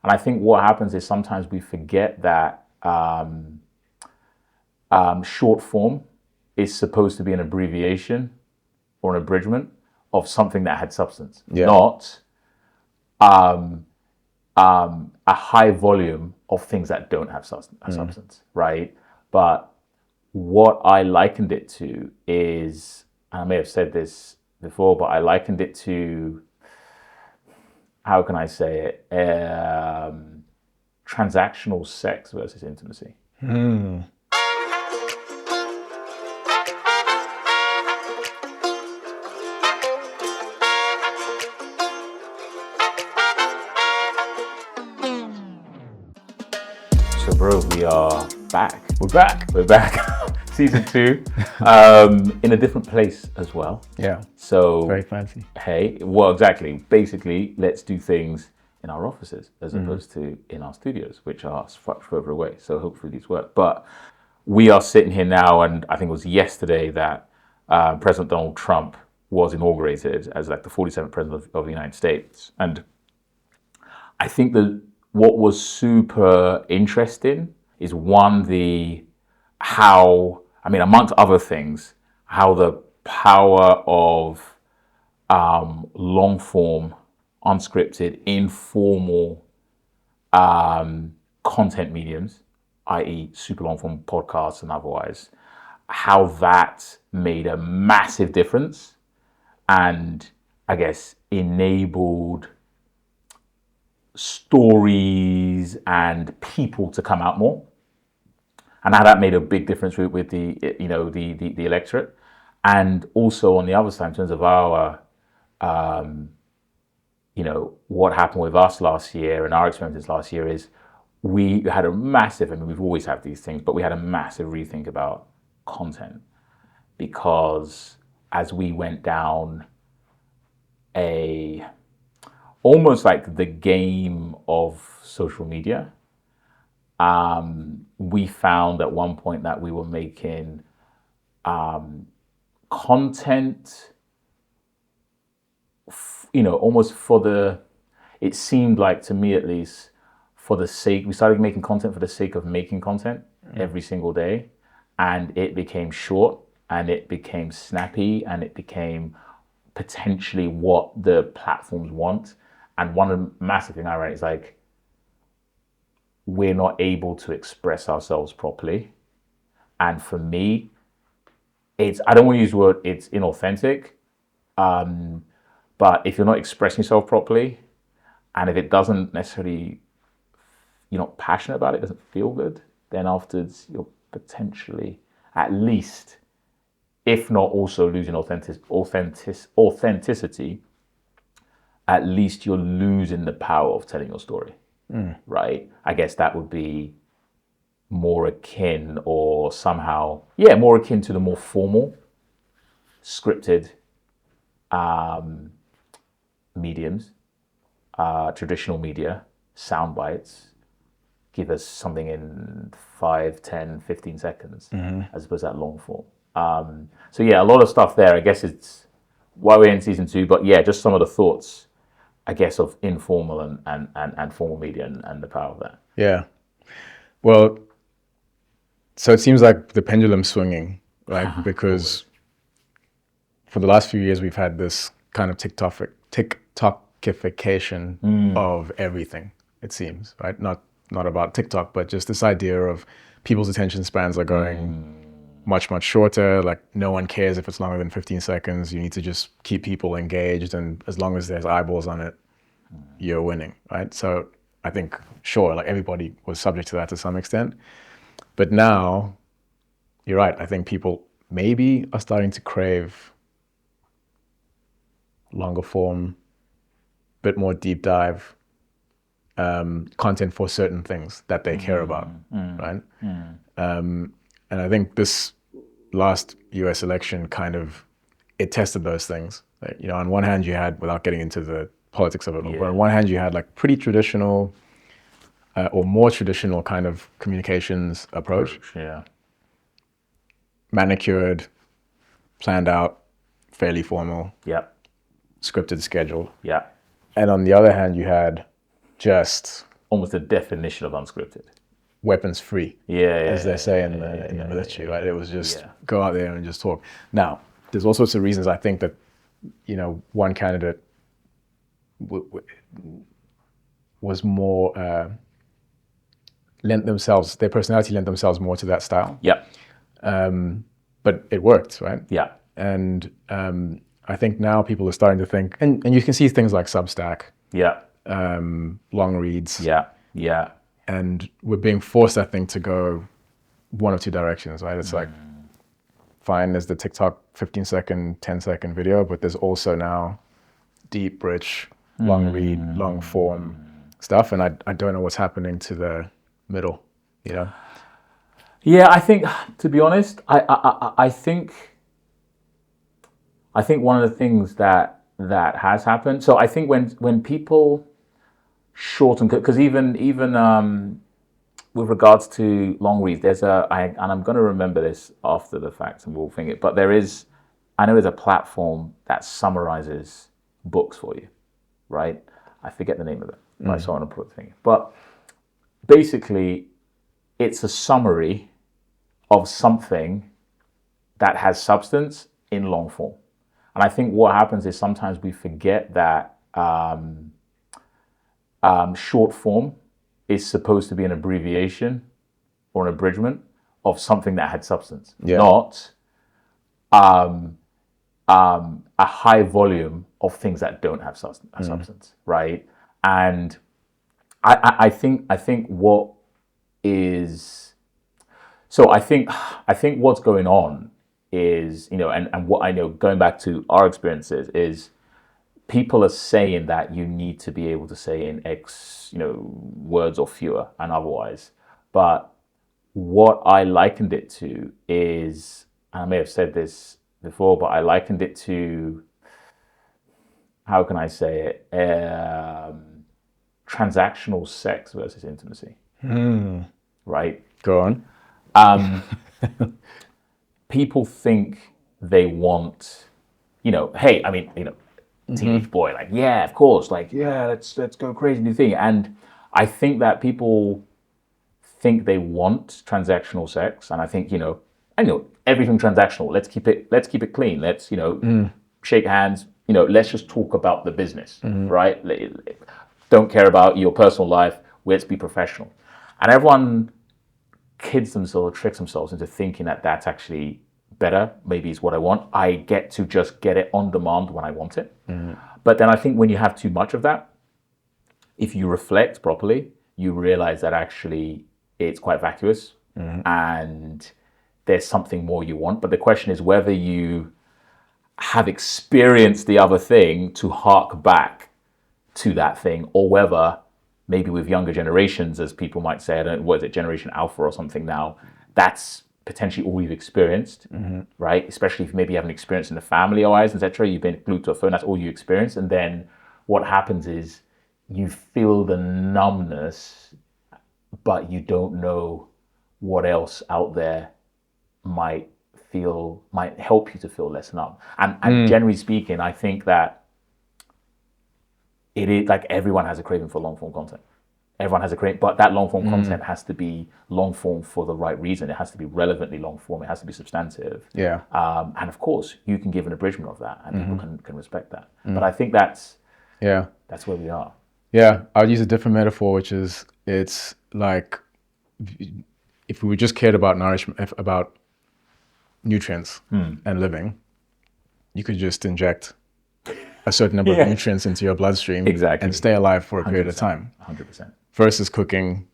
And I think what happens is sometimes we forget that short form is supposed to be an abbreviation or an abridgment of something that had substance, not a high volume of things that don't have substance, right? But what I likened it to is, and I may have said this before, but I likened it to, how can I say it? Transactional sex versus intimacy. So, bro, we are back. We're back. Season 2, in a different place as well. Yeah. So Very fancy. Hey, well, exactly. Basically, let's do things in our offices as opposed to in our studios, which are much further away. So hopefully these work. But we are sitting here now, and I think it was yesterday that President Donald Trump was inaugurated as like the 47th president of the United States. And I think that what was super interesting is one, amongst other things, how the power of long form, unscripted, informal content mediums, i.e. super long form podcasts and otherwise, how that made a massive difference and I guess enabled stories and people to come out more, and how that made a big difference with the electorate. And also on the other side, in terms of our what happened with us last year and our experiences last year, is we had a massive, we've always had these things, but we had a massive rethink about content, because as we went down almost like the game of social media, we found at one point that we were making content, almost it seemed like, to me at least, we started making content for the sake of making content every single day. And it became short, and it became snappy, and it became potentially what the platforms want. And one of the massive thing I read is like, we're not able to express ourselves properly. And for me, I don't want to use the word, it's inauthentic. But if you're not expressing yourself properly, and if it doesn't necessarily, you're not passionate about it, doesn't feel good, then afterwards you're potentially, at least, if not also losing authenticity, at least you're losing the power of telling your story, right? I guess that would be more akin, or somehow, more akin to the more formal, scripted mediums, traditional media, sound bites, give us something in 5, 10, 15 seconds, as opposed to that long form. So a lot of stuff there. I guess it's why we're in season 2, but just some of the thoughts, I guess, of informal and formal media and the power of that. Yeah. Well, so it seems like the pendulum's swinging, right? Because for the last few years, we've had this kind of TikTokification of everything, it seems, right? Not about TikTok, but just this idea of people's attention spans are going much, much shorter. Like, no one cares if it's longer than 15 seconds. You need to just keep people engaged. And as long as there's eyeballs on it, you're winning, right? So I think, sure, like everybody was subject to that to some extent. But now, you're right. I think people maybe are starting to crave longer form, bit more deep dive content for certain things that they care about, right? And I think this last US election it tested those things. Like, on one hand you had, without getting into the politics of it, but on one hand you had like pretty traditional or more traditional kind of communications approach. Manicured, planned out, fairly formal. Scripted, scheduled. And on the other hand, you had just almost the definition of unscripted. Weapons free, as they say in the military, right? It was just go out there and just talk. Now, there's all sorts of reasons I think that, one candidate was more, their personality lent themselves more to that style. Yeah. But it worked, right? Yeah. And I think now people are starting to think, and you can see things like Substack, Yeah. long reads. Yeah. Yeah. And we're being forced, I think, to go one of two directions, right? It's like, fine, there's the TikTok 15-second, 10-second video, but there's also now deep, rich, long read, long form stuff. And I don't know what's happening to the middle, Yeah, I think, to be honest, I think one of the things that has happened. So I think when people shorten, because even with regards to long reads, and I'm going to remember this after the fact, and we'll think it. But I know there's a platform that summarizes books for you, right? I forget the name of it. I saw it on a thing, but basically, it's a summary of something that has substance in long form. And I think what happens is sometimes we forget that short form is supposed to be an abbreviation or an abridgment of something that had substance, not a high volume of things that don't have substance, right? And I think what is, so I think what's going on is, and what I know, going back to our experiences, is people are saying that you need to be able to say in X, words or fewer and otherwise. But what I likened it to is, and I may have said this before, but I likened it to, how can I say it? Transactional sex versus intimacy. Right? Go on. People think they want, hey, I mean, teenage boy, like, yeah, of course, like, yeah, let's go crazy, new thing. And I think that people think they want transactional sex, and I think, everything transactional. Let's keep it clean. Let's, shake hands. Let's just talk about the business, right? Don't care about your personal life. Let's be professional. And everyone kids themselves, tricks themselves into thinking that that's actually better. Maybe it's what I want. I get to just get it on demand when I want it. But then I think when you have too much of that, if you reflect properly, you realize that actually it's quite vacuous and there's something more you want. But the question is whether you have experienced the other thing to hark back to that thing, or whether maybe with younger generations, as people might say, I don't know, what is it, Generation Alpha or something now, that's potentially all you've experienced, right? Especially if maybe you haven't experienced in the family or eyes, etc. You've been glued to a phone, that's all you experience. And then what happens is you feel the numbness, but you don't know what else out there might help you to feel less numb. And generally speaking, I think that it is like everyone has a craving for long form content. Everyone has a craving, but that long form content has to be long form for the right reason. It has to be relevantly long form. It has to be substantive. Yeah. And of course, you can give an abridgment of that, and people can respect that. But I think that's where we are. Yeah, I'd use a different metaphor, which is it's like if we just cared about nourishment, about nutrients and living, you could just inject a certain number of nutrients into your bloodstream and stay alive for a period of time. 100%. Versus cooking,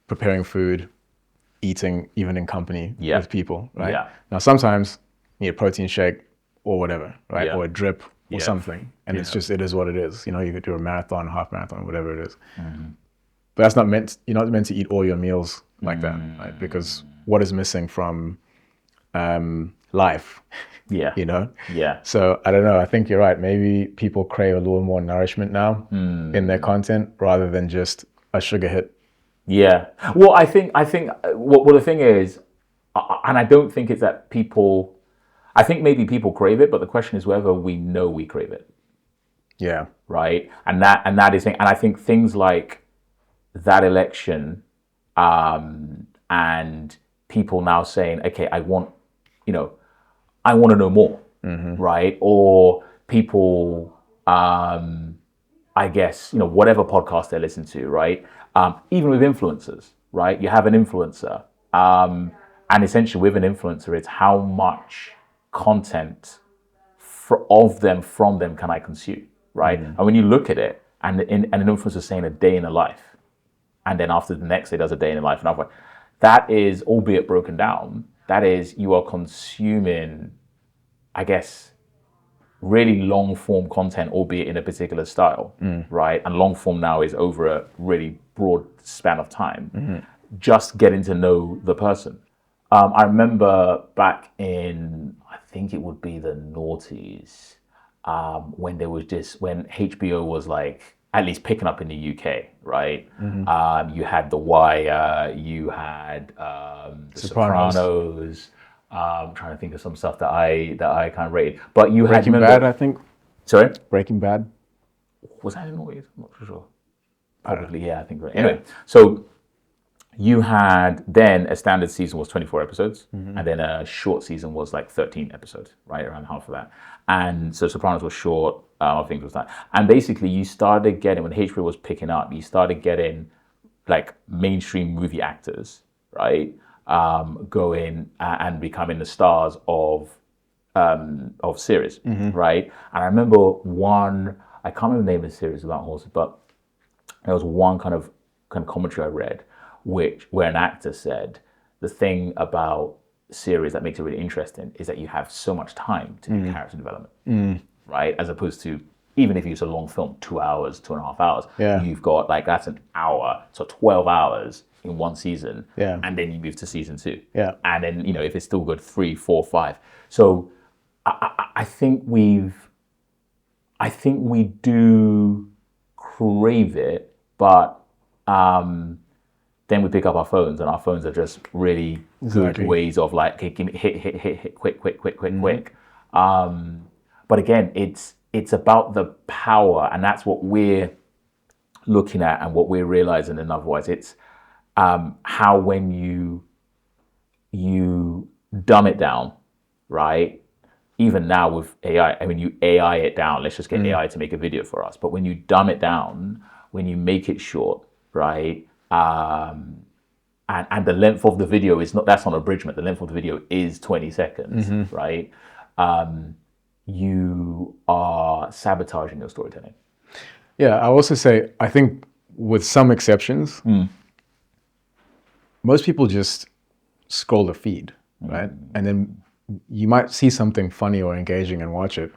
preparing food, eating, even in company with people, right? Yeah. Now, sometimes you need a protein shake or whatever, right? Yeah. Or a drip or something. And it's just, it is what it is. You could do a marathon, half marathon, whatever it is. But that's you're not meant to eat all your meals like that, right? Because what is missing from life? Yeah. So I don't know. I think you're right. Maybe people crave a little more nourishment now in their content rather than just a sugar hit. Yeah. Well, I think well, the thing is, and I don't think it's that people, I think maybe people crave it, but the question is whether we know we crave it. Yeah. Right. And that is, and I think things like that election, and people now saying, okay, I want to know more, right? Or people, I guess, whatever podcast they listen to, right? Even with influencers, right? You have an influencer, and essentially with an influencer, it's how much content from them can I consume, right? And when you look at it, and an influencer saying a day in a life, and then after the next day does a day in a life, and after that is, albeit broken down, that is, you are consuming, I guess, really long form content, albeit in a particular style, right? And long form now is over a really broad span of time, just getting to know the person. I remember back in, I think it would be the noughties, when HBO was like, at least picking up in the UK, right? You had The Wire, you had The Sopranos. I'm trying to think of some stuff that I kind of rated. But you had, Breaking Bad, I think. Sorry? Breaking Bad. Was that in noughties? I'm not sure. Probably, yeah, I think. Right. Anyway, so you had then a standard season was 24 episodes, and then a short season was like 13 episodes, right? Around half of that. And so Sopranos was short, I think it was that. And basically you started getting, when HBO was picking up, you started getting like mainstream movie actors, right? Going and becoming the stars of series, right? And I remember one, I can't remember the name of the series about horses, but there was one kind of commentary I read, where an actor said the thing about series that makes it really interesting is that you have so much time to do character development, right? As opposed to, even if it's a long film, 2 hours, 2.5 hours, you've got like, that's an hour, so 12 hours in one season, and then you move to season 2, and then if it's still good, 3, 4, 5. So I think we do crave it, but then we pick up our phones, and our phones are just really good ways of like hit, quick. But again, it's about the power, and that's what we're looking at and what we're realizing. In other words, it's how when you dumb it down, right? Even now with AI, I mean, you AI it down. Let's just get AI to make a video for us. But when you dumb it down, when you make it short, right? And the length of the video is that's not abridgment. The length of the video is 20 seconds, right? You are sabotaging your storytelling. Yeah, I also say, I think with some exceptions, most people just scroll the feed, right? And then you might see something funny or engaging and watch it.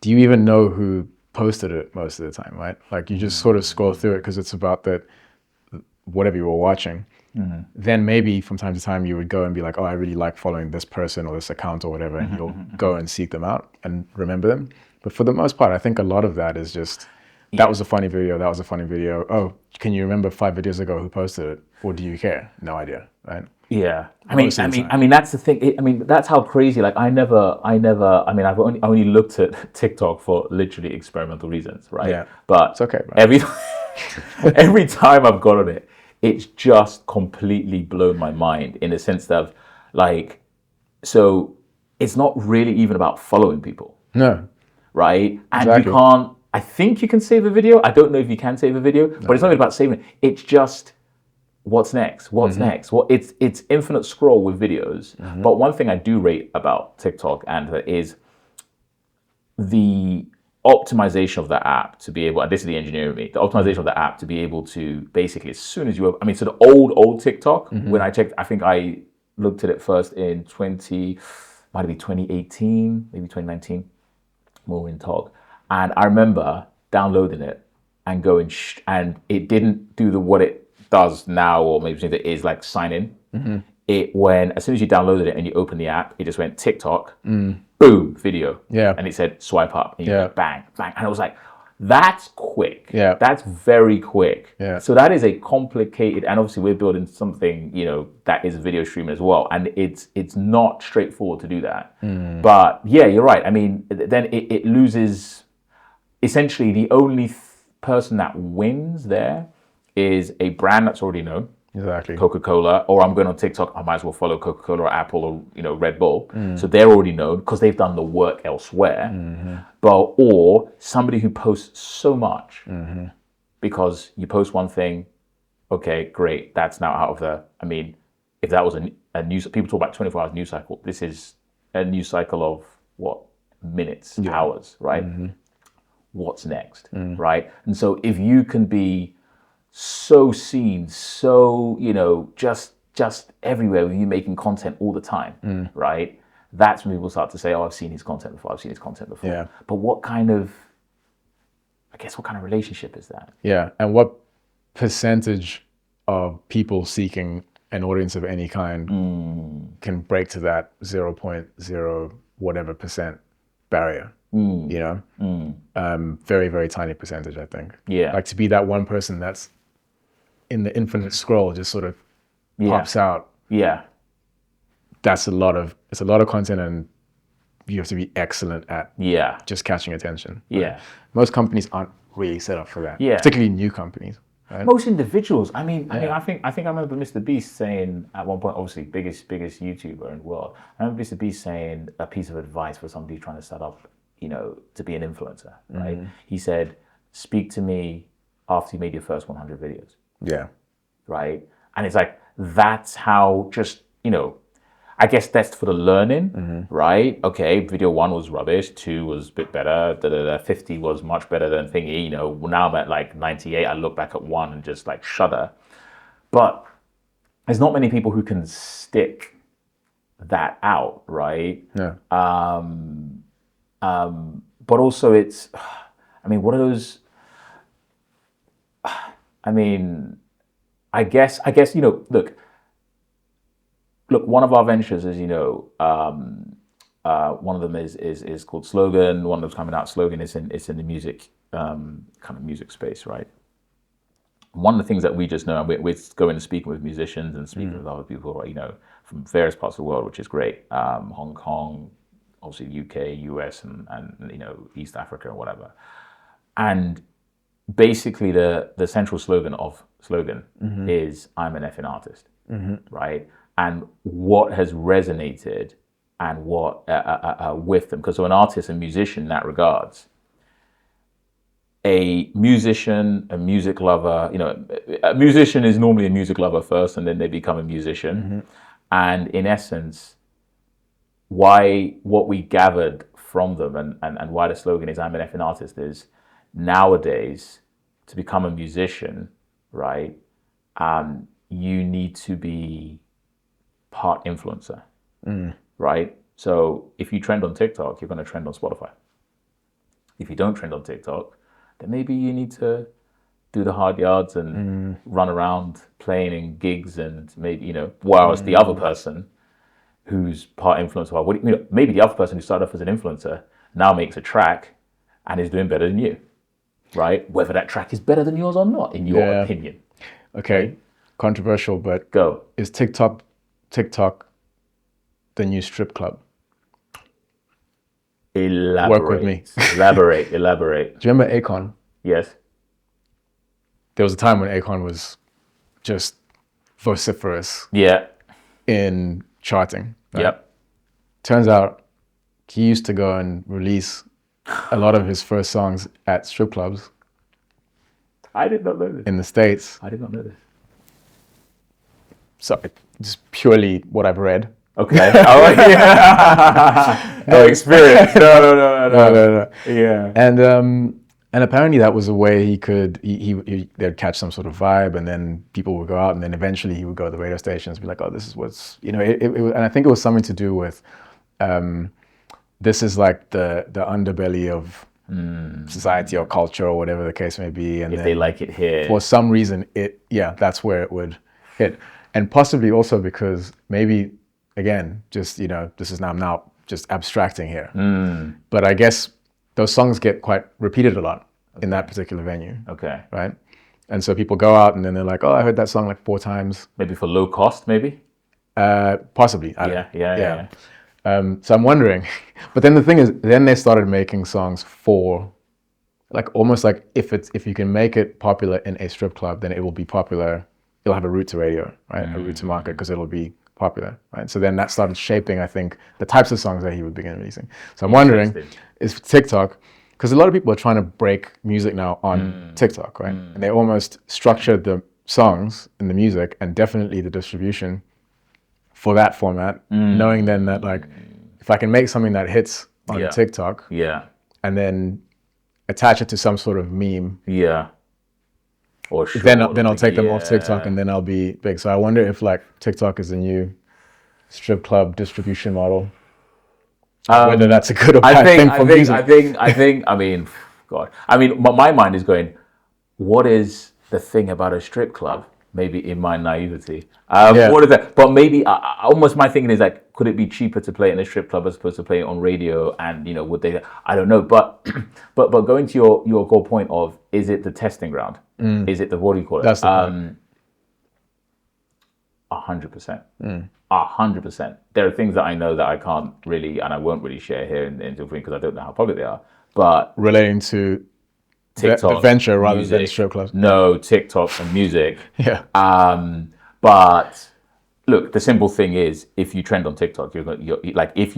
Do you even know who posted it most of the time, right? Like you just sort of scroll through it because it's about that, whatever you were watching. Then maybe from time to time you would go and be like, oh, I really like following this person or this account or whatever, and you'll go and seek them out and remember them. But for the most part, I think a lot of that is just, that was a funny video, that was a funny video. Oh, can you remember 5 videos ago who posted it? Or do you care? No idea, right? Yeah, I mean, that's the thing. I mean, that's how crazy. Like, I've only looked at TikTok for literally experimental reasons, right? Yeah, but it's okay, right? every time I've got on it, it's just completely blown my mind in the sense of, like, so it's not really even about following people. No. Right? And you can't, I think you can save a video. I don't know if you can save a video, but it's not even about saving it. It's just, what's next? What's next? Well, it's infinite scroll with videos. But one thing I do rate about TikTok is the optimization of the app to be able, and this is the engineer in me, the optimization of the app to be able to basically, as soon as so the old TikTok, when I checked, I think I looked at it first in 2018, maybe 2019, more in TikTok. And I remember downloading it and going, and it didn't do what it does now, or maybe something that is like sign in. It went, as soon as you downloaded it and you open the app, it just went TikTok, boom, video. Yeah. And it said swipe up. And you went bang, bang. And I was like, that's quick. Yeah. That's very quick. Yeah. So that is a complicated, and obviously we're building something, that is video streaming as well. And it's not straightforward to do that. But yeah, you're right. I mean, then it loses, essentially the only person that wins there is a brand that's already known, Exactly. Coca-Cola, or I'm going on TikTok, I might as well follow Coca-Cola or Apple or Red Bull. So they're already known because they've done the work elsewhere. But or somebody who posts so much because you post one thing, okay, great, that's now out of the. I mean, if that was a news, people talk about 24 hours news cycle. This is a news cycle of what, minutes, hours, right? What's next, right? And so if you can be so seen, so just everywhere with you making content all the time, right? That's when people start to say, "Oh, I've seen his content before. I've seen his content before." Yeah. But what kind of relationship is that? Yeah, and what percentage of people seeking an audience of any kind can break to that 0.0 whatever percent barrier? Very, very tiny percentage, I think. Yeah. Like to be that one person that's in the infinite scroll just sort of pops out. Yeah. It's a lot of content, and you have to be excellent at just catching attention. Yeah. Most companies aren't really set up for that. Yeah. Particularly new companies. Right? Most individuals. I think I remember Mr. Beast saying at one point, obviously biggest YouTuber in the world. I remember Mr. Beast saying a piece of advice for somebody trying to set up, to be an influencer, right? He said, "Speak to me after you made your first 100 videos." Yeah. Right? And it's like, that's how just, I guess that's for the learning, right? Okay, video 1 was rubbish, 2 was a bit better, 50 was much better than thingy, now I'm at like 98, I look back at 1 and just like shudder. But there's not many people who can stick that out, right? Yeah. But also it's, what are those, I guess, look, one of our ventures is, one of them is called Slogan. One of them's coming out. Slogan is in the music, kind of music space, right? One of the things that we just know, we're going and speaking with musicians and speaking with other people, from various parts of the world, which is great. Hong Kong, obviously UK, US, and East Africa or whatever. And basically the central slogan of Slogan is, "I'm an effing artist," right? And what has resonated and what with them, because so an artist and musician in that regards, a musician, a music lover, a musician is normally a music lover first and then they become a musician. And in essence, what we gathered from them and why the slogan is, "I'm an effing artist," is nowadays to become a musician, right? You need to be part influencer, right? So if you trend on TikTok, you're going to trend on Spotify. If you don't trend on TikTok, then maybe you need to do the hard yards and run around playing in gigs and maybe, whereas the other person who's part influencer, maybe the other person who started off as an influencer now makes a track and is doing better than you, right? Whether that track is better than yours or not, in your opinion. Okay, right? Controversial, but Go. Is TikTok the new strip club? Elaborate. Work with me. Elaborate. Do you remember Akon? Yes. There was a time when Akon was just vociferous in charting. Right? Yep. Turns out he used to go and release a lot of his first songs at strip clubs. I did not know this. In the States. I did not know this. So just purely what I've read. Okay. No experience. No. Yeah. And apparently that was a way he could they'd catch some sort of vibe, and then people would go out, and then eventually he would go to the radio stations and be like, "Oh, this is what's," and I think it was something to do with this is like the underbelly of society or culture or whatever the case may be, and if they like it here, for some reason that's where it would hit. And possibly also because maybe, again, just, this is I'm now just abstracting here. But I guess those songs get quite repeated a lot in that particular venue. Okay. Right? And so people go out and then they're like, "Oh, I heard that song like 4 times. Maybe for low cost, maybe? Possibly. Yeah. So I'm wondering. But then the thing is, then they started making songs for like almost like if you can make it popular in a strip club, then it will be popular. It'll have a route to radio, right? A route to market because it'll be popular, right? So then that started shaping, I think, the types of songs that he would begin releasing. So I'm wondering, is TikTok, because a lot of people are trying to break music now on TikTok, right? And they almost structured the songs and the music and definitely the distribution for that format, knowing then that like, if I can make something that hits on TikTok, and then attach it to some sort of meme, or then I'll take them off TikTok and then I'll be big. So I wonder if like TikTok is the new strip club distribution model. Whether that's a good or bad thing for music. I mean, God. I mean, my mind is going, what is the thing about a strip club? Maybe in my naivety. What is that? But maybe almost my thinking is like, could it be cheaper to play it in a strip club as opposed to play it on radio? And, you know, would they, I don't know. But going to your core point of, is it the testing ground? Is it the, what do you call it? That's the point. 100%. 100%. There are things that I know that I can't really, and I won't really share here in the interview because I don't know how public they are. But relating to TikTok, the venture rather music, than strip clubs. No, TikTok and music. Yeah. But look, the simple thing is, if you trend on TikTok, you're like, if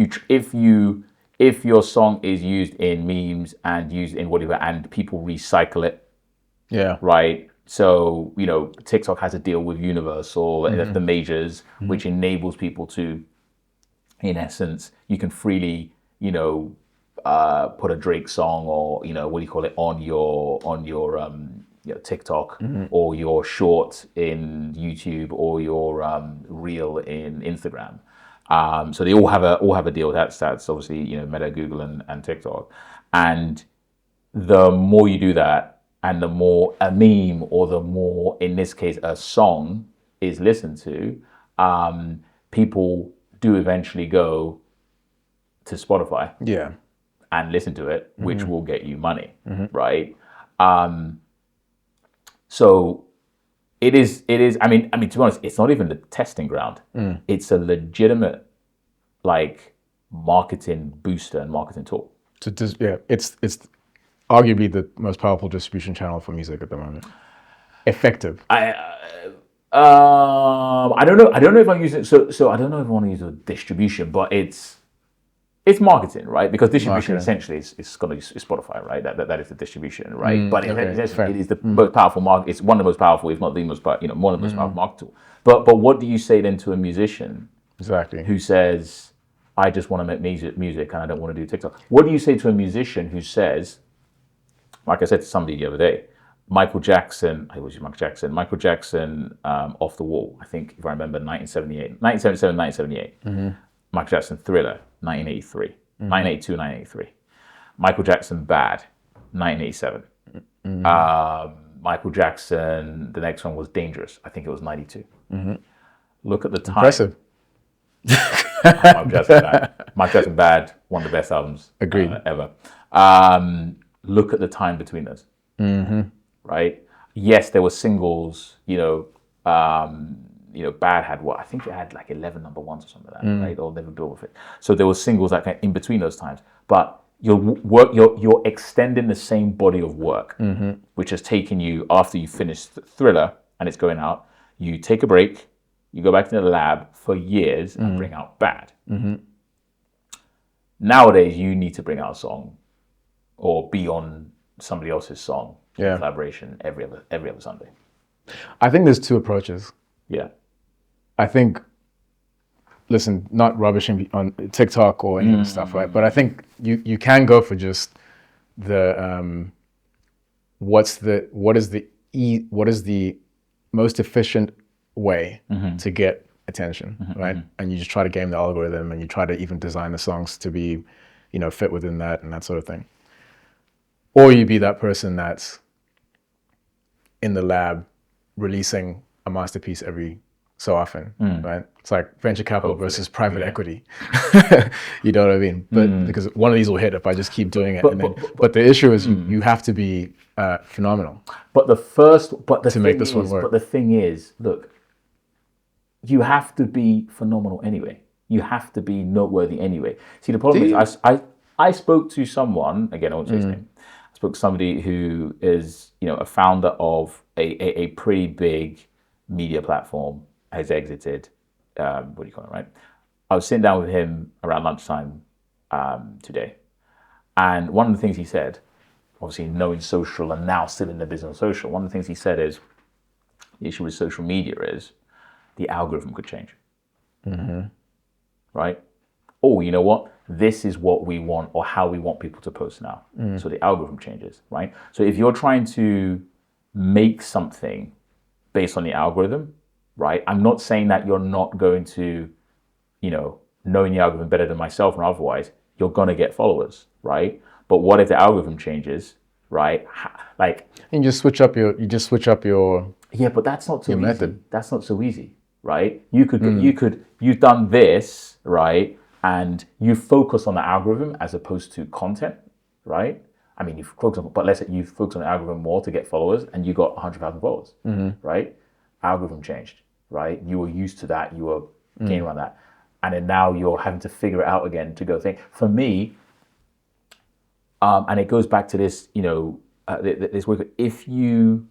your song is used in memes and used in whatever, and people recycle it. Yeah. Right. So, you know, TikTok has a deal with Universal, the majors, which enables people to, in essence, you can freely, you know, put a Drake song or, you know, what do you call it, on your you know, TikTok or your short in YouTube or your reel in Instagram. So they all have a deal. That's obviously, you know, Meta, Google, and TikTok. And the more you do that, and the more a meme, or the more, in this case, a song is listened to, people do eventually go to Spotify. Yeah. And listen to it, which will get you money, right? So it is. I mean, to be honest, it's not even the testing ground. It's a legitimate, like, marketing booster and marketing tool. So it's arguably the most powerful distribution channel for music at the moment. Effective. I don't know. I don't know if I'm using it. So I don't know if I want to use a distribution, but it's marketing, right? Because distribution essentially is Spotify, right? That is the distribution, right? But it is the most powerful market. It's one of the most powerful, if not the most, one of the most powerful market tool. But what do you say then to a musician, exactly, who says, I just want to make music and I don't want to do TikTok? What do you say to a musician who says, like I said to somebody the other day, Michael Jackson, Off the Wall, I think, if I remember, 1977, 1978. Michael Jackson, Thriller, 1983. 1982, 1983. Michael Jackson, Bad, 1987. Michael Jackson, the next one was Dangerous. I think it was 92. Look at the time. Impressive. Michael Jackson, Bad, one of the best albums ever. Look at the time between those. Right? Yes, there were singles, Bad had what? I think it had like 11 number ones or something like that, right? Or Never Built With It. So there were singles like in between those times. But you're extending the same body of work, which has taken you, after you finish Thriller and it's going out, you take a break, you go back to the lab for years and bring out Bad. Nowadays, you need to bring out a song or be on somebody else's song, collaboration every other Sunday. I think there's two approaches. Yeah. I think, listen, not rubbishing on TikTok or any of the stuff, right? But I think you can go for just the what is the most efficient way to get attention, right? And you just try to game the algorithm, and you try to even design the songs to be, fit within that and that sort of thing. Or you be that person that's in the lab releasing a masterpiece every so often, right? It's like venture capital versus private equity. You know what I mean? But because one of these will hit if I just keep doing it. But the issue is you have to be phenomenal. But the thing is, look, you have to be phenomenal anyway. You have to be noteworthy anyway. See, the problem is, I spoke to someone, again, I won't say his name. I spoke to somebody who is, a founder of a pretty big media platform, has exited. What do you call it, right? I was sitting down with him around lunchtime today. And one of the things he said, obviously knowing social and now still in the business of social, one of the things he said is, the issue with social media is the algorithm could change. Right? Oh, you know what? This is what we want or how we want people to post now. So the algorithm changes, right? So if you're trying to make something based on the algorithm, right? I'm not saying that you're not going to, knowing the algorithm better than myself or otherwise, you're going to get followers, right? But what if the algorithm changes, right? And you just switch up your Yeah, but that's not so easy. method. That's not so easy, right? You've done this, right? And you focus on the algorithm as opposed to content, right? I mean, but let's say you focus on the algorithm more to get followers, and you got 100,000 followers, right? Algorithm changed, right? You were used to that, you were gaining around that, and then now you're having to figure it out again to go think. For me, and it goes back to this, this work. If you're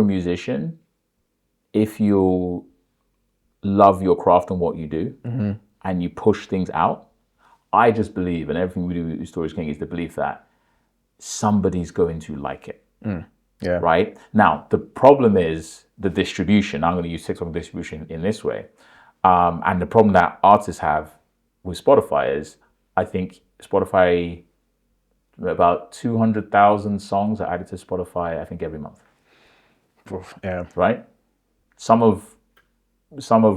a musician, if you love your craft and what you do, and you push things out, I just believe, and everything we do with Stories King is the belief that somebody's going to like it. Yeah. Right? Now, the problem is the distribution. I'm going to use TikTok distribution in this way. And the problem that artists have with Spotify is, I think Spotify, about 200,000 songs are added to Spotify, I think, every month. Yeah. Right? Some of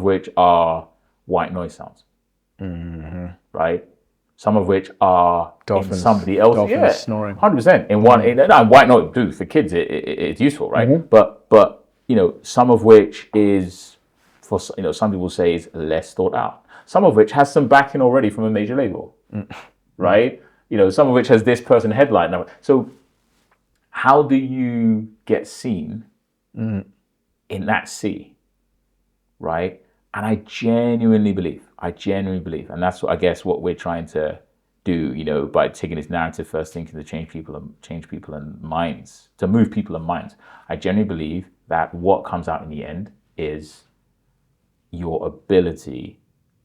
which are white noise sounds. Right? Some of which are Dolphins, in somebody else. dolphins snoring. 100%. In one, white noise, dude, for kids, it's useful, right? But some of which is for some people say is less thought out. Some of which has some backing already from a major label, right? Some of which has this person headline number. So, how do you get seen in that sea, right? And I genuinely believe, and that's what I guess what we're trying to do, by taking this narrative first thinking to change people and minds, to move people and minds. I genuinely believe that what comes out in the end is your ability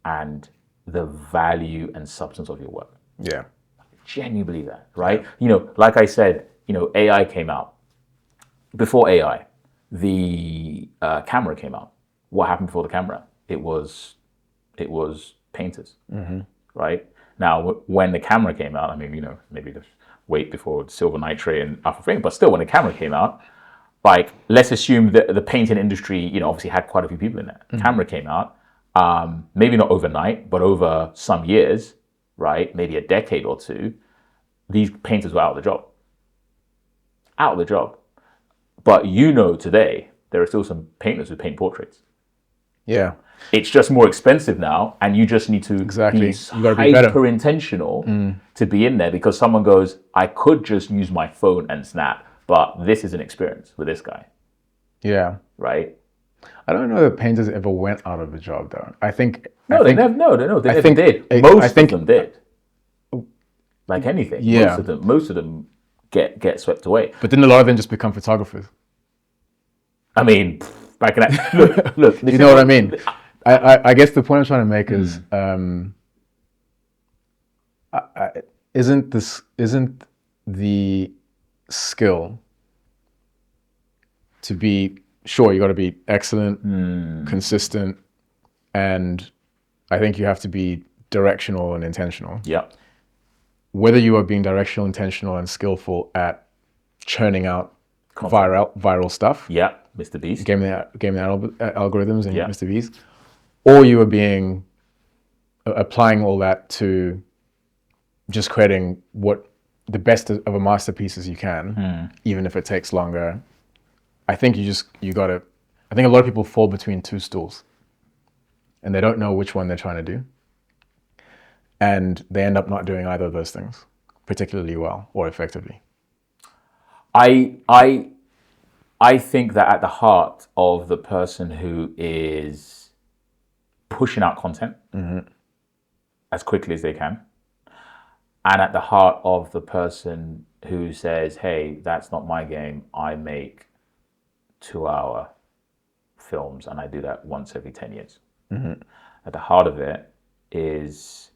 and the value and substance of your work. Yeah. I genuinely believe that, right? Like I said, AI came out. Before AI, the camera came out. What happened before the camera? It was painters, right? Now, when the camera came out, I mean, maybe just wait before silver nitrate and alpha frame, but still, when the camera came out, let's assume that the painting industry, obviously had quite a few people in it. The camera came out, maybe not overnight, but over some years, right? Maybe a decade or two, these painters were out of the job. But today, there are still some painters who paint portraits. Yeah. It's just more expensive now, and you just need to Exactly. be hyper intentional to be in there, because someone goes, I could just use my phone and snap, but this is an experience with this guy. Yeah. Right? I don't know that painters ever went out of a job, though. They never did. Most of them did. Like anything. Yeah. Most of them get swept away. But didn't a lot of them just become photographers? I mean, back in that, look. You know what I mean? I guess the point I'm trying to make is, isn't the skill to be, sure, you got to be excellent, consistent, and I think you have to be directional and intentional. Yeah. Whether you are being directional, intentional, and skillful at churning out viral stuff. Yeah, Mr. Beast. Gaming algorithms and Mr. Beast. Or you are applying all that to just creating the best of a masterpiece as you can, even if it takes longer. I think I think a lot of people fall between two stools and they don't know which one they're trying to do. And they end up not doing either of those things particularly well or effectively. I think that at the heart of the person who is pushing out content as quickly as they can, and at the heart of the person who says, hey, that's not my game. I make 2-hour films and I do that once every 10 years. At the heart of it is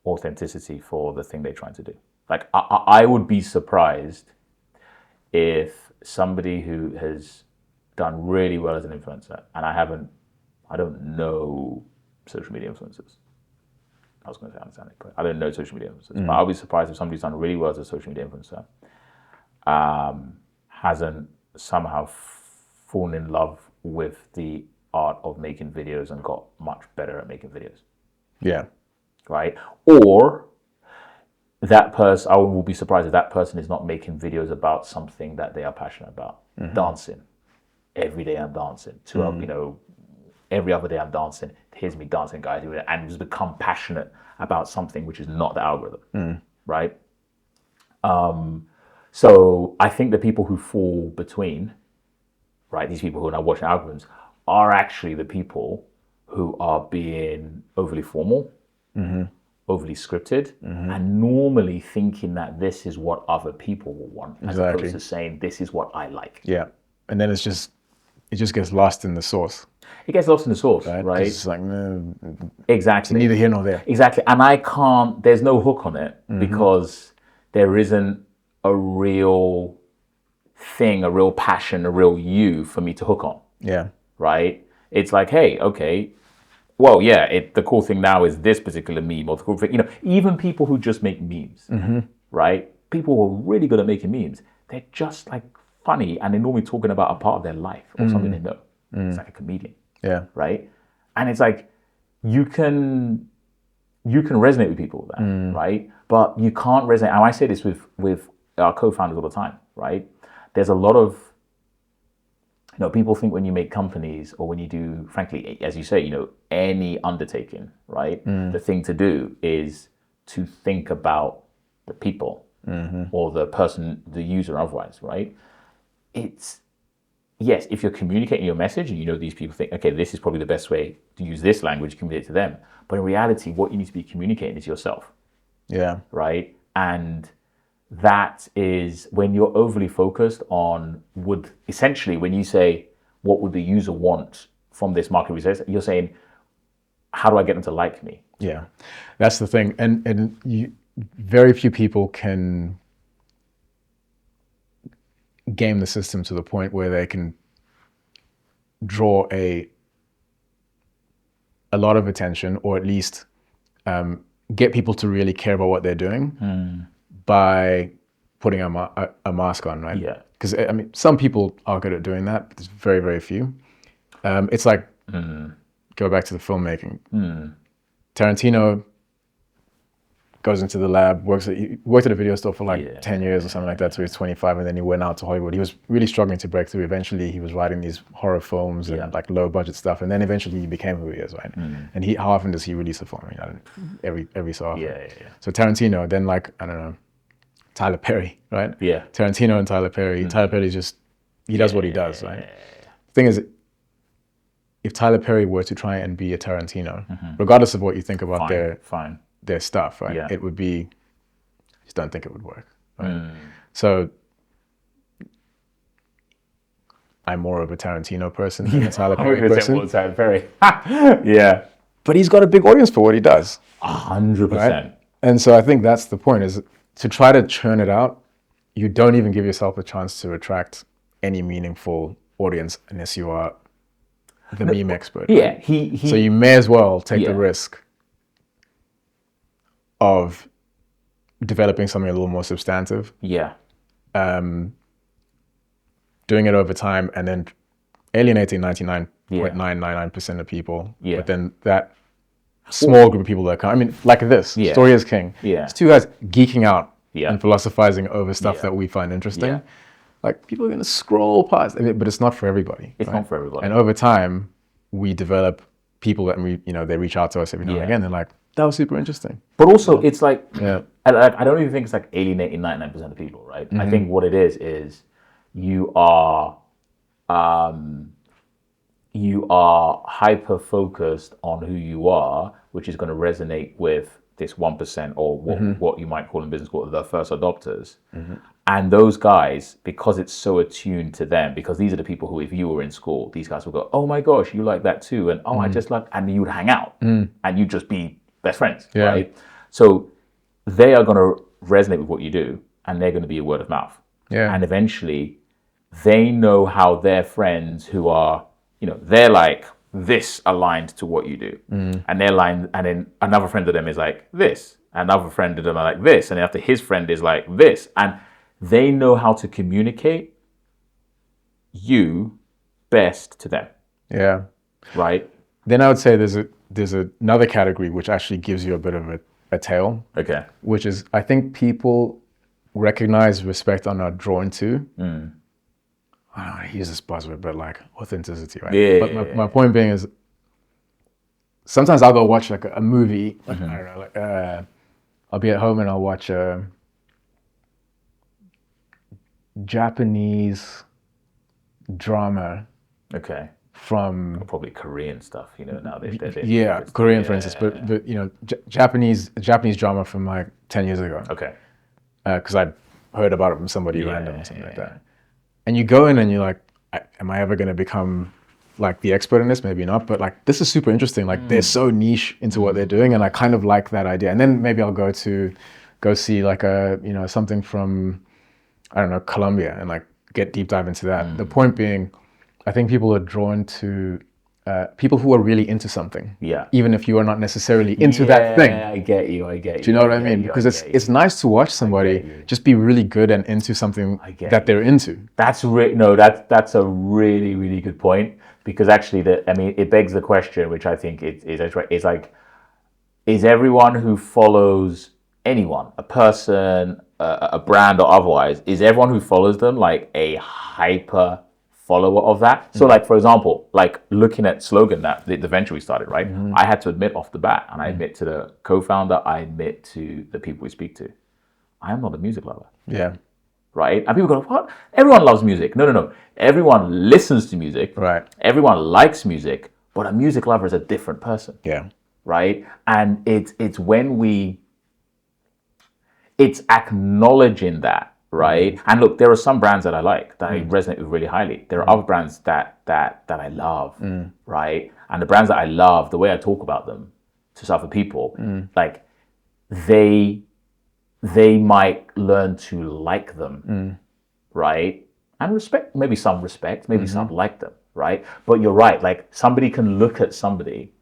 authenticity for the thing they're trying to do. Like, I would be surprised if somebody who has done really well as an influencer, and I don't know social media influencers. I was going to say understand it, but I don't know social media influencers. But I'll be surprised if somebody's done really well as a social media influencer hasn't somehow fallen in love with the art of making videos and got much better at making videos. Yeah. Right? Or that person, I will be surprised if that person is not making videos about something that they are passionate about. Dancing. Every day I'm dancing. Every other day I'm dancing. Here's me dancing, guys, and just become passionate about something which is not the algorithm. Right? So I think the people who fall between, right, these people who are now watching algorithms, are actually the people who are being overly formal, overly scripted, and normally thinking that this is what other people will want, as opposed to saying this is what I like. Yeah, and then it just gets lost in the source. It gets lost in the source, right? It's like, no, exactly, it's neither here nor there. Exactly, and there's no hook on it because there isn't a real thing, a real passion, a real you for me to hook on. Yeah. Right? It's like, hey, okay, well, yeah, the cool thing now is this particular meme, or the cool thing, even people who just make memes, right? People who are really good at making memes, they're just like funny, and they're normally talking about a part of their life or something they know. It's like a comedian. Yeah. Right? And it's like, you can resonate with people with that, right? But you can't resonate, and I say this with our co-founders all the time, right? There's a lot of, people think when you make companies or when you do, frankly, as you say, any undertaking, right? The thing to do is to think about the people or the person, the user otherwise, right? Yes, if you're communicating your message and these people think, okay, this is probably the best way to use this language to communicate to them. But in reality, what you need to be communicating is yourself. Yeah. Right? And that is when you're overly focused on essentially when you say, what would the user want from this market research, you're saying, how do I get them to like me? Yeah, that's the thing. And very few people can game the system to the point where they can draw a lot of attention, or at least get people to really care about what they're doing by putting a mask on, right? Yeah. Because some people are good at doing that, but there's very, very few. It's like, go back to the filmmaking. Tarantino goes into the lab, he worked at a video store for like 10 years or something like that, so he was 25, and then he went out to Hollywood. He was really struggling to break through. Eventually, he was writing these horror films and like low budget stuff, and then eventually he became who he is, right? And how often does he release a film? Every so often. Yeah. So Tarantino, then I don't know, Tyler Perry, right? Yeah. Tarantino and Tyler Perry. Tyler Perry he does what he does, right? The thing is, if Tyler Perry were to try and be a Tarantino, regardless of what you think about their stuff, right? It would be, I just don't think it would work. Right? So I'm more of a Tarantino person than a Tyler Perry person. Tyler Perry. Yeah. But he's got a big audience for what he does. 100%. Right? And so I think that's the point, is to try to churn it out, you don't even give yourself a chance to attract any meaningful audience unless you are the meme expert. Yeah. Right? So you may as well take the risk of developing something a little more substantive. Yeah. Doing it over time and then alienating 99.999% of people. Yeah. But then that small group of people that come, like this, Story is King. Yeah. It's two guys geeking out and philosophizing over stuff that we find interesting. Yeah. Like, people are going to scroll past, but it's not for everybody. It's not for everybody. And over time, we develop people that they reach out to us every now and again. They're like, that was super interesting. But also, it's like, I don't even think it's like alienating 99% of people, right? I think what it is you are hyper focused on who you are, which is going to resonate with this 1% or what you might call in business called the first adopters. And those guys, because it's so attuned to them, because these are the people who, if you were in school, these guys will go, oh my gosh, you like that too. And I just like, and you would hang out and you'd just be best friends, right? So they are going to resonate with what you do and they're going to be a word of mouth. And eventually they know how their friends who are, they're like this aligned to what you do. And they're aligned, and then another friend of them is like this. Another friend of them are like this. And after his friend is like this. And they know how to communicate you best to them. Yeah. Right? Then I would say there's another category which actually gives you a bit of a tail. Okay. Which is, I think people recognize, respect, and are drawn to. I don't want to use this buzzword, but like authenticity, right? Yeah. But my point being is, sometimes I'll go watch like a movie. Like, I don't know, like I'll be at home and I'll watch a Japanese drama. Okay. From probably Korean stuff, now they're Korean, for instance, but Japanese drama from like 10 years ago. Okay. Because I heard about it from somebody random or something like that. And you go in and you're like, am I ever going to become like the expert in this? Maybe not, but like this is super interesting. Like they're so niche into what they're doing, and I kind of like that idea. And then maybe I'll go see like something from, I don't know, Colombia, and like get deep dive into that. The point being, I think people are drawn to people who are really into something. Yeah. Even if you are not necessarily into that thing. Yeah, I get you. Do you know what I mean? Because it's nice to watch somebody just be really good and into something that they're into. That's that's a really, really good point. Because actually, it begs the question, which I think is like, is everyone who follows anyone, a person, a brand or otherwise, is everyone who follows them like a hyper follower of that? So like, for example, like looking at slogan, that the venture we started, right? I had to admit off the bat, and I admit to the co-founder, I admit to the people we speak to, I am not a music lover. Yeah. Right? And people go, what? Everyone loves music. No. Everyone listens to music. Right. Everyone likes music, but a music lover is a different person. Yeah. Right? And it's when it's acknowledging that, right? And look, there are some brands that I like, that I resonate with really highly. There are other brands that I love, right? And the brands that I love, the way I talk about them to other people, like they might learn to like them, right? And respect, maybe some like them, right? But you're right, like somebody can look at somebody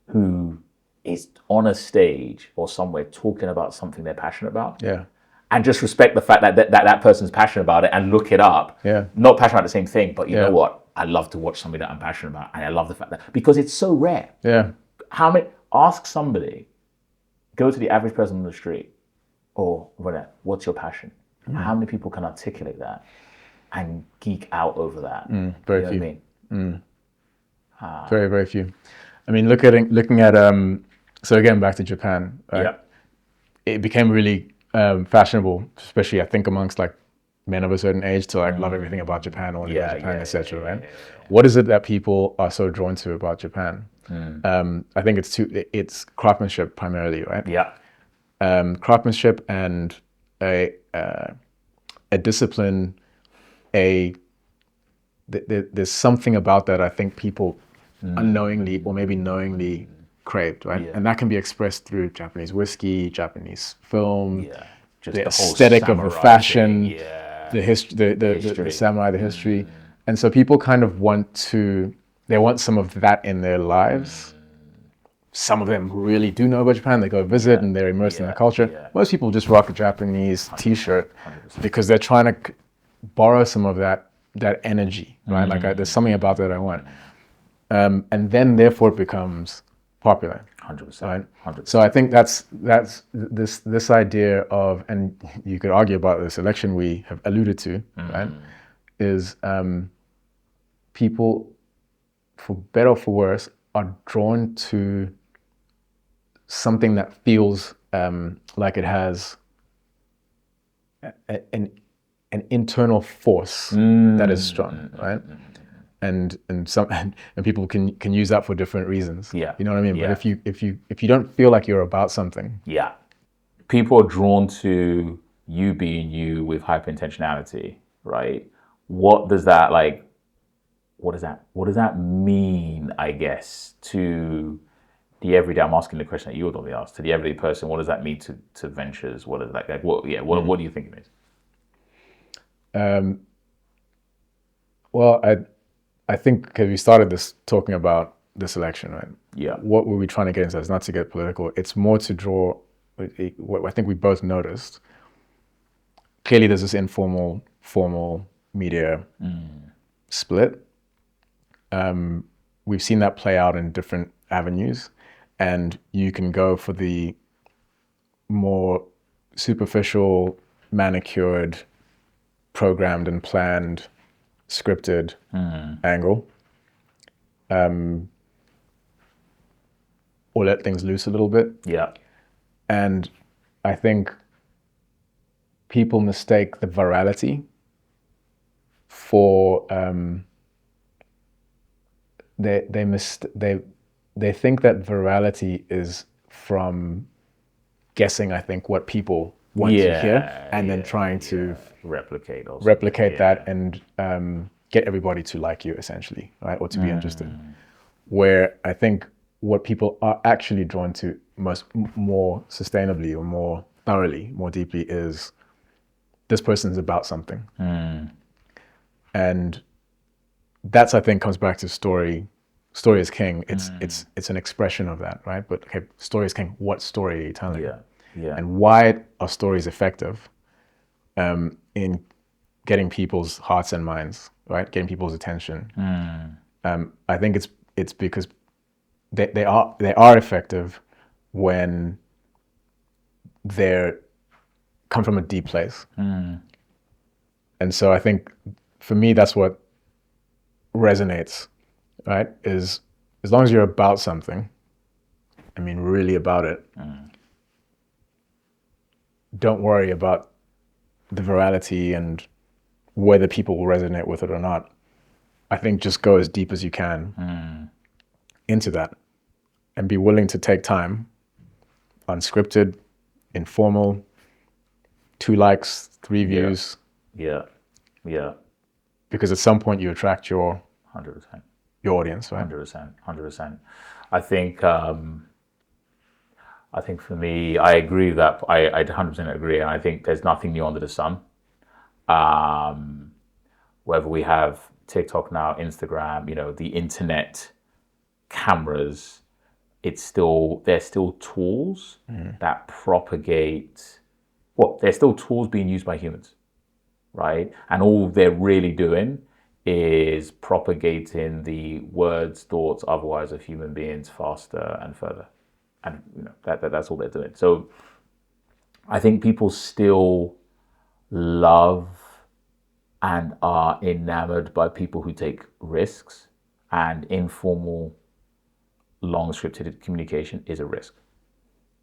who is on a stage or somewhere talking about something they're passionate about. Yeah. And just respect the fact that person's passionate about it and look it up. Yeah. Not passionate about the same thing, but you know what? I love to watch somebody that I'm passionate about, and I love the fact that, because it's so rare. Yeah. Ask somebody, go to the average person on the street, or whatever, what's your passion? How many people can articulate that and geek out over that? Very few. What I mean? Very, very few. I mean, looking at so again, back to Japan. Right? It became really fashionable, especially I think amongst like men of a certain age, to like love everything about Japan, or Japan, etc. Right? What is it that people are so drawn to about Japan? I think it's craftsmanship primarily, right? Yeah. Craftsmanship and a discipline. There's something about that I think people unknowingly or maybe knowingly craved, right? And that can be expressed through Japanese whiskey, Japanese film, Just the the whole aesthetic of the fashion, thing, the history, the samurai, the history. And so people kind of want some of that in their lives. Some of them really do know about Japan. They go visit and they're immersed in the culture. Most people just rock a Japanese t-shirt 100%. Because they're trying to borrow some of that energy, right? Like there's something about that I want. And then therefore it becomes popular. 100%. Right? 100%. So I think that's this idea of, and you could argue about this election we have alluded to, right? Is people, for better or for worse, are drawn to something that feels like it has an internal force that is strong, right? and some and people can use that for different reasons. Yeah. You know what I mean? Yeah. But if you don't feel like you're about something, Yeah. People are drawn to you being you with hyper intentionality, right? What does that like? What does that mean? I guess to the everyday. I'm asking the question that you would normally ask to the everyday person. What does that mean to ventures? What is that like? What? Yeah. What do you think it means? well, I think because we started this talking about this election, right? Yeah. What were we trying to get into? It's not to get political. It's more to draw. What I think we both noticed. Clearly, there's this informal, formal media split. We've seen that play out in different avenues, and you can go for the more superficial, manicured, programmed and planned, scripted angle, or let things loose a little bit. Yeah. And I think people mistake the virality for they think that virality is from guessing, I think, what people want to hear, and then trying to replicate also. replicate that and get everybody to like you, essentially, right, or to be interested. Where I think what people are actually drawn to more sustainably or more thoroughly, more deeply, is this person's about something. And that's, I think, comes back to story. Story is king. It's an expression of that, right? But okay, story is king. What story are you telling? Yeah. Yeah. And why are stories effective in getting people's hearts and minds, right? Getting people's attention. I think it's because they are effective when they're come from a deep place. And so I think for me, that's what resonates, right? Is as long as you're about something, I mean, really about it, don't worry about the virality and whether people will resonate with it or not. I think just go as deep as you can into that and be willing to take time, unscripted, informal, 2 likes, 3 views. Yeah. Yeah. Because at some point you attract your 100%. your audience, right? 100%. 100%. I think for me, I agree with that. I 100% agree, and I think there's nothing new under the sun. Whether we have TikTok now, Instagram, the internet, cameras, they're still tools that propagate. Well, they're still tools being used by humans, right? And all they're really doing is propagating the words, thoughts, otherwise of human beings faster and further. And that's all they're doing. So I think people still love and are enamored by people who take risks, and informal, long scripted communication is a risk,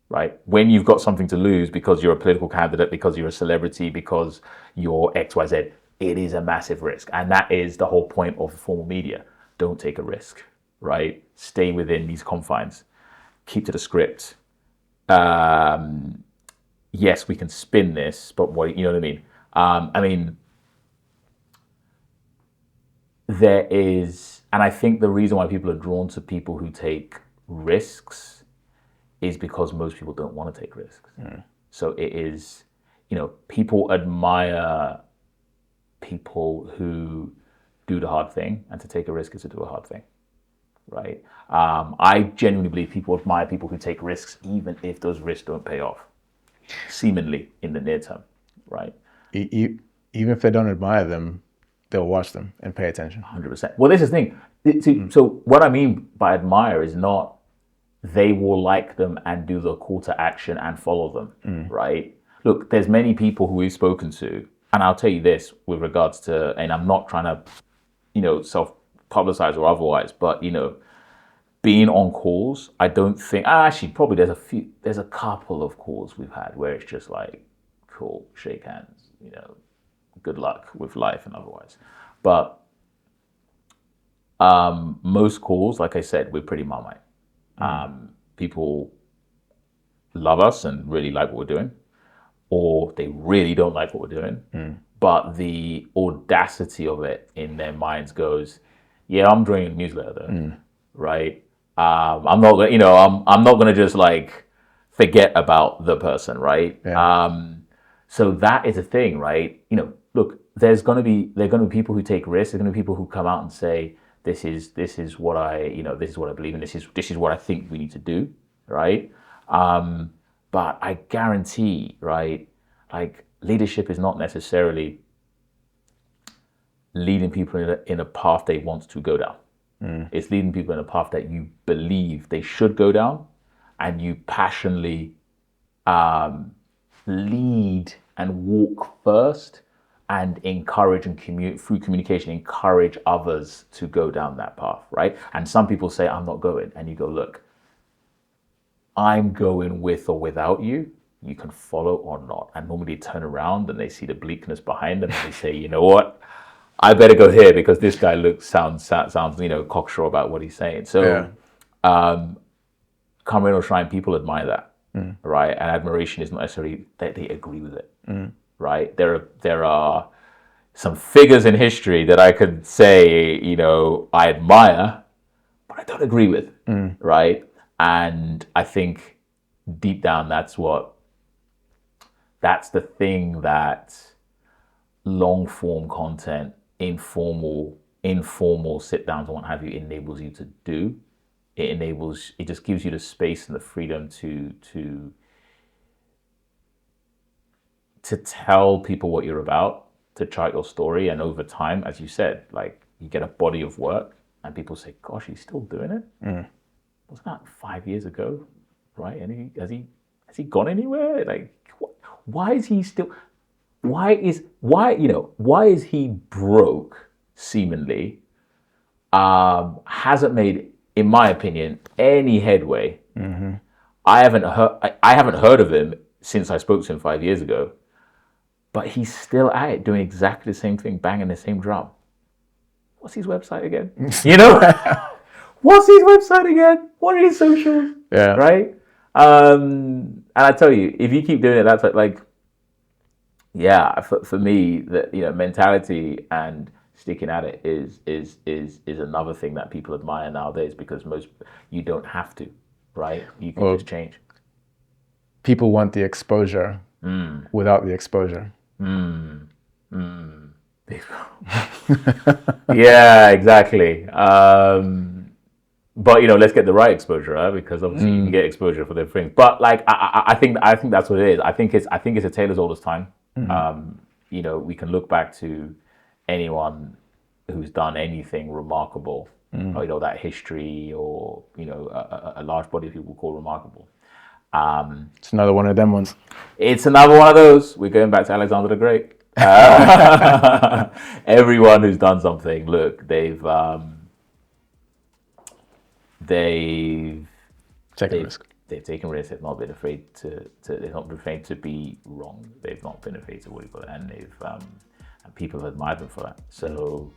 right? When you've got something to lose because you're a political candidate, because you're a celebrity, because you're XYZ, it is a massive risk. And that is the whole point of formal media. Don't take a risk, right? Stay within these confines. Keep to the script. Yes, we can spin this, but what I mean? There is, and I think the reason why people are drawn to people who take risks is because most people don't want to take risks. So it is, people admire people who do the hard thing, and to take a risk is to do a hard thing, right? I genuinely believe people admire people who take risks, even if those risks don't pay off, seemingly in the near term, right? Even if they don't admire them, they'll watch them and pay attention. 100%. Well, this is the thing. So what I mean by admire is not they will like them and do the call to action and follow them, right? Look, there's many people who we've spoken to, and I'll tell you this with regards to, and I'm not trying to, self-publicize or otherwise, but, being on calls, I don't think, actually, probably there's a couple of calls we've had where it's just like, cool, shake hands, good luck with life and otherwise. But Most calls, like I said, we're pretty Marmite. People love us and really like what we're doing, or they really don't like what we're doing. But the audacity of it in their minds goes, yeah, I'm doing a newsletter though, right? I'm not gonna, I'm not gonna just like forget about the person, right? Yeah. So that is a thing, right? Look, there are gonna be people who take risks. There's gonna be people who come out and say, this is what this is what I believe in. This is what I think we need to do, right? But I guarantee, right, like leadership is not necessarily leading people in a path they want to go down. It's leading people in a path that you believe they should go down, and you passionately lead and walk first, and encourage and through communication, encourage others to go down that path, right? And some people say, I'm not going. And you go, look, I'm going with or without you. You can follow or not. And normally they turn around and they see the bleakness behind them and they say, you know what? I better go here because this guy sounds cocksure about what he's saying. So, come rain or shine, people admire that, right? And admiration is not necessarily that they agree with it, right? There are some figures in history that I could say, I admire, but I don't agree with, right? And I think deep down, that's the thing that long form content, informal sit downs and what have you enables you to do. It just gives you the space and the freedom to tell people what you're about, to chart your story. And over time, as you said, like you get a body of work and people say, gosh, he's still doing it. Wasn't that 5 years ago, right? And has he gone anywhere? Like, why is he still? Why is he broke? Seemingly, hasn't made, in my opinion, any headway. I haven't heard of him since I spoke to him 5 years ago, but he's still at it, doing exactly the same thing, banging the same drum. What's his website again? What's his website again? What are his socials? Yeah. Right? And I tell you, if you keep doing it, that's like, yeah, for me, the mentality and sticking at it is another thing that people admire nowadays, because you don't have to, right? You can just change. People want the exposure without the exposure. Yeah, exactly. But let's get the right exposure, right? Because obviously you can get exposure for different things. But like I think that's what it is. I think it's a tale as old as time. We can look back to anyone who's done anything remarkable, or, that history, or a large body of people call remarkable. It's another one of them ones. It's another one of those. We're going back to Alexander the Great. Everyone who's done something, look, they've taken risk. They've taken risks. They've not been afraid they've not been afraid to be wrong. They've not been afraid to worry, and and people have admired them for that. So,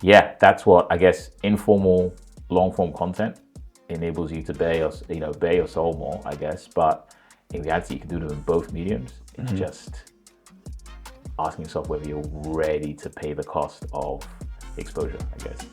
yeah, that's what I guess informal, long form content enables you to bare your soul more, I guess. But in reality, you can do them in both mediums. It's just asking yourself whether you're ready to pay the cost of exposure, I guess.